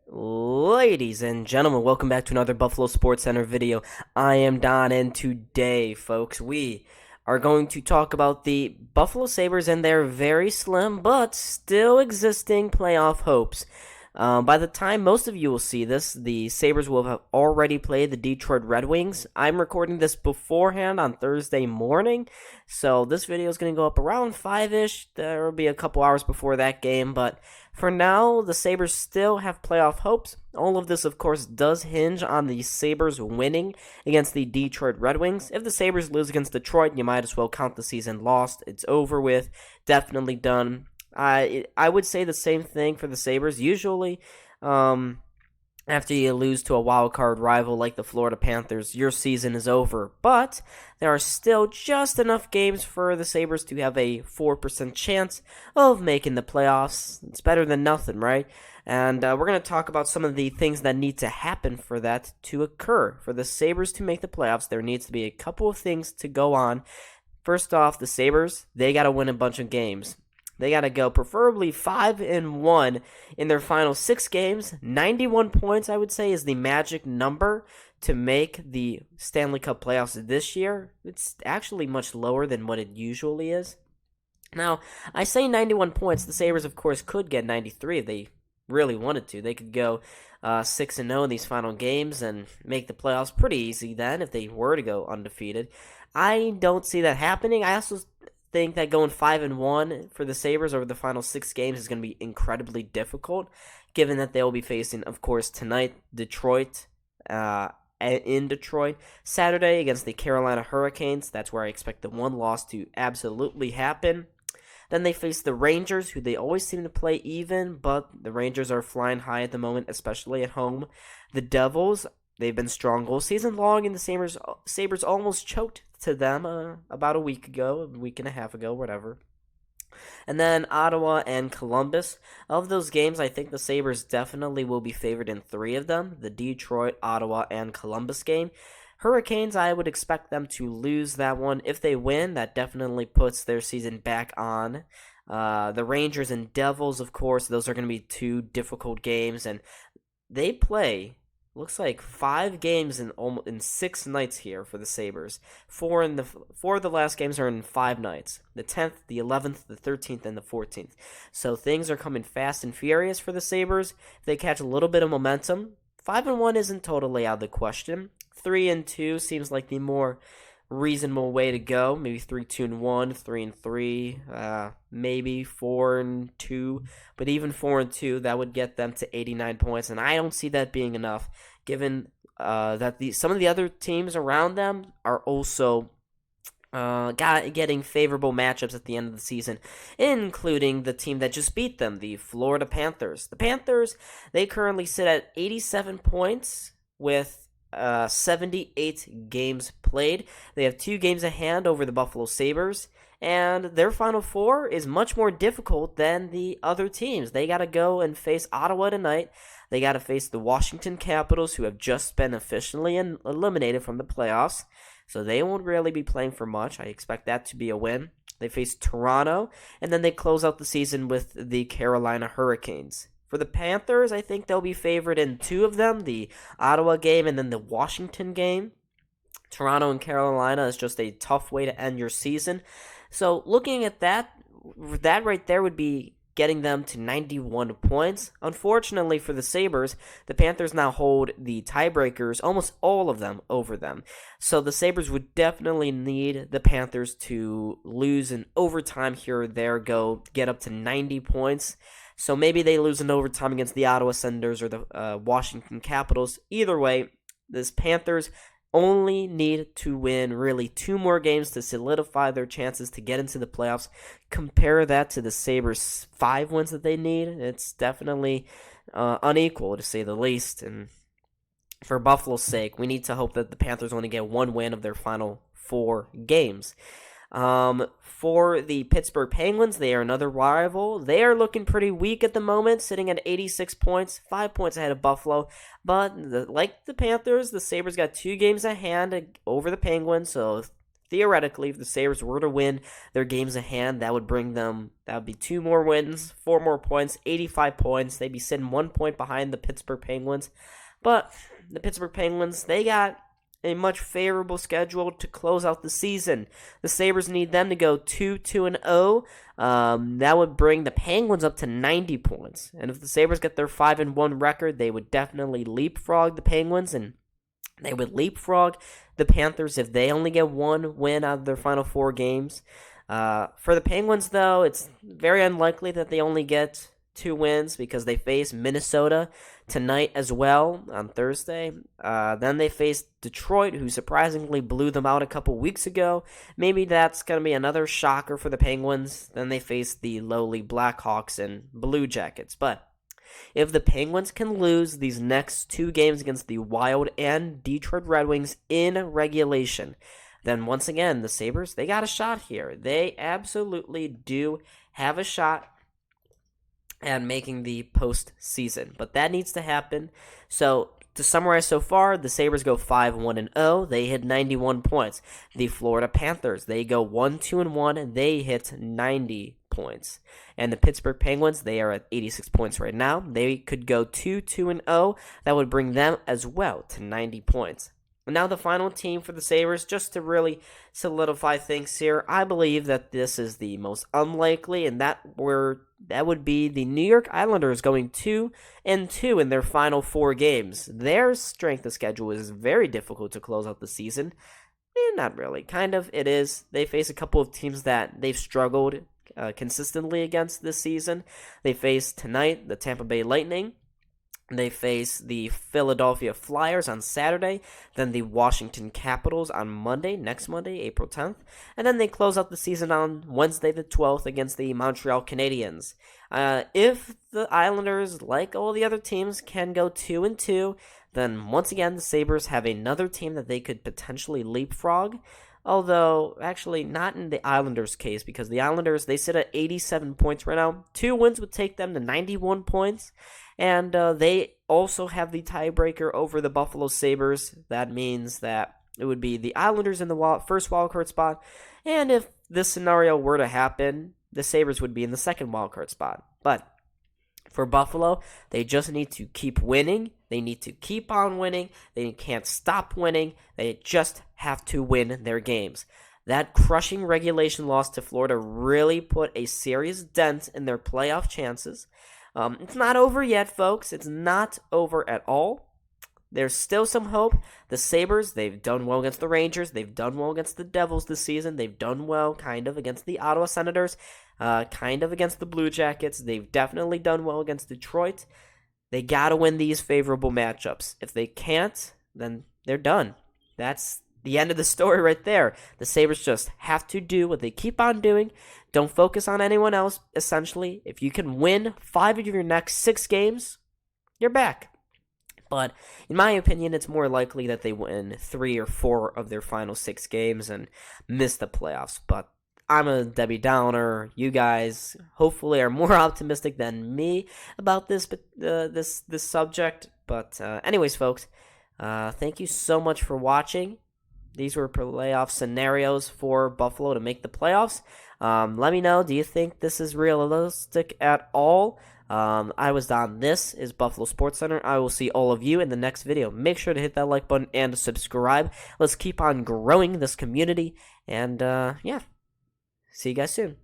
Ladies and gentlemen, welcome back to another Buffalo SportsCenter video. I am Don, and today, folks, we are going to talk about the Buffalo Sabres and their very slim but still existing playoff hopes. By the time most of you will see this, the Sabres will have already played the Detroit Red Wings. I'm recording this beforehand on Thursday morning, so this video is going to go up around 5-ish. There will be a couple hours before that game, but for now, the Sabres still have playoff hopes. All of this, of course, does hinge on the Sabres winning against the Detroit Red Wings. If the Sabres lose against Detroit, you might as well count the season lost. It's over with, definitely done. I would say the same thing for the Sabres. Usually, after you lose to a wild card rival like the Florida Panthers, your season is over. But there are still just enough games for the Sabres to have a 4% chance of making the playoffs. It's better than nothing, right? And we're going to talk about some of the things that need to happen for that to occur. For the Sabres to make the playoffs, there needs to be a couple of things to go on. First off, the Sabres, they got to win a bunch of games. They got to go preferably 5-1 in their final 6 games. 91 points, I would say, is the magic number to make the Stanley Cup playoffs this year. It's actually much lower than what it usually is. Now, I say 91 points. The Sabres, of course, could get 93 if they really wanted to. They could go 6-0 in these final games and make the playoffs pretty easy then if they were to go undefeated. I don't see that happening. I also think that going 5-1 for the Sabres over the final 6 games is going to be incredibly difficult, given that they will be facing, of course, tonight Detroit in Detroit, Saturday against the Carolina Hurricanes. That's where I expect the one loss to absolutely happen. Then they face the Rangers, who they always seem to play even, but the Rangers are flying high at the moment, especially at home. The Devils, they've been strong all season long, and the Sabres almost choked to them about a week and a half ago, whatever. And then Ottawa and Columbus. Of those games, I think the Sabres definitely will be favored in 3 of them. The Detroit, Ottawa, and Columbus game. Hurricanes, I would expect them to lose that one. If they win, that definitely puts their season back on. The Rangers and Devils, of course, those are going to be 2 difficult games, and they play, looks like 5 games in 6 nights here for the Sabres. 4 of the last games are in 5 nights. The 10th, the 11th, the 13th, and the 14th. So things are coming fast and furious for the Sabres. If they catch a little bit of momentum, 5-1 isn't totally out of the question. 3-2 seems like the more reasonable way to go. Maybe 3-2-1, 3-3, maybe 4-2. But even 4-2, that would get them to 89 points, and I don't see that being enough, given that some of the other teams around them are also getting favorable matchups at the end of the season, including the team that just beat them, the Florida Panthers. The Panthers, they currently sit at 87 points with 78 games played. They have 2 games ahead over the Buffalo Sabres, and their Final Four is much more difficult than the other teams. They got to go and face Ottawa tonight. They got to face the Washington Capitals, who have just been officially eliminated from the playoffs, so they won't really be playing for much. I expect that to be a win. They face Toronto, and then they close out the season with the Carolina Hurricanes. For the Panthers, I think they'll be favored in 2 of them, the Ottawa game and then the Washington game. Toronto and Carolina is just a tough way to end your season. So looking at that right there would be getting them to 91 points. Unfortunately for the Sabres, the Panthers now hold the tiebreakers, almost all of them, over them. So the Sabres would definitely need the Panthers to lose in overtime here or there, get up to 90 points. So maybe they lose in overtime against the Ottawa Senators or the Washington Capitals. Either way, this Panthers only need to win really 2 more games to solidify their chances to get into the playoffs. Compare that to the Sabres' 5 wins that they need. It's definitely unequal, to say the least. And for Buffalo's sake, we need to hope that the Panthers only get 1 win of their final 4 games. For the Pittsburgh Penguins, they are another rival. They are looking pretty weak at the moment, sitting at 86 points, 5 points ahead of Buffalo. But like the Panthers, the Sabres got 2 games at hand over the Penguins, so theoretically, if the Sabres were to win their games at hand, that would be 2 more wins, 4 more points, 85 points. They'd be sitting 1 point behind the Pittsburgh Penguins. But the Pittsburgh Penguins, they got a much favorable schedule to close out the season. The Sabres need them to go 2-2-0. That would bring the Penguins up to 90 points. And if the Sabres get their 5-1 record, they would definitely leapfrog the Penguins, and they would leapfrog the Panthers if they only get 1 win out of their final 4 games. For the Penguins, though, it's very unlikely that they only get 2 wins because they face Minnesota tonight as well on Thursday. Then they face Detroit, who surprisingly blew them out a couple weeks ago. Maybe that's going to be another shocker for the Penguins. Then they face the lowly Blackhawks and Blue Jackets. But if the Penguins can lose these next 2 games against the Wild and Detroit Red Wings in regulation, then once again, the Sabres, they got a shot here. They absolutely do have a shot and making the postseason. But that needs to happen. So, to summarize so far, the Sabres go 5-1-0. They hit 91 points. The Florida Panthers, they go 1-2-1, and they hit 90 points. And the Pittsburgh Penguins, they are at 86 points right now. They could go 2-2-0. That would bring them as well to 90 points. And now the final team for the Sabres, just to really solidify things here, I believe that this is the most unlikely, and that would be the New York Islanders going 2-2 in their final 4 games. Their strength of schedule is very difficult to close out the season. Not really. Kind of, it is. They face a couple of teams that they've struggled consistently against this season. They face tonight the Tampa Bay Lightning. They face the Philadelphia Flyers on Saturday, then the Washington Capitals on next Monday, April 10th, and then they close out the season on Wednesday the 12th against the Montreal Canadiens. If the Islanders, like all the other teams, can go 2-2, then once again the Sabres have another team that they could potentially leapfrog. Although, actually, not in the Islanders' case, because the Islanders, they sit at 87 points right now. 2 wins would take them to 91 points, and they also have the tiebreaker over the Buffalo Sabres. That means that it would be the Islanders in the first wildcard spot, and if this scenario were to happen, the Sabres would be in the second wildcard spot. But for Buffalo, they just need to keep winning. They need to keep on winning. They can't stop winning. They just have to win their games. That crushing regulation loss to Florida really put a serious dent in their playoff chances. It's not over yet, folks. It's not over at all. There's still some hope. The Sabres, they've done well against the Rangers. They've done well against the Devils this season. They've done well, kind of, against the Ottawa Senators. Kind of against the Blue Jackets. They've definitely done well against Detroit. They got to win these favorable matchups. If they can't, then they're done. That's the end of the story right there. The Sabres just have to do what they keep on doing. Don't focus on anyone else, essentially. If you can win 5 of your next 6 games, you're back. But in my opinion, it's more likely that they win 3 or 4 of their final 6 games and miss the playoffs. But I'm a Debbie Downer. You guys hopefully are more optimistic than me about this subject. But anyways, folks, thank you so much for watching. These were playoff scenarios for Buffalo to make the playoffs. Let me know, do you think this is realistic at all? I was Don. This is Buffalo SportsCenter. I will see all of you in the next video. Make sure to hit that like button and subscribe. Let's keep on growing this community. And, yeah. See you guys soon.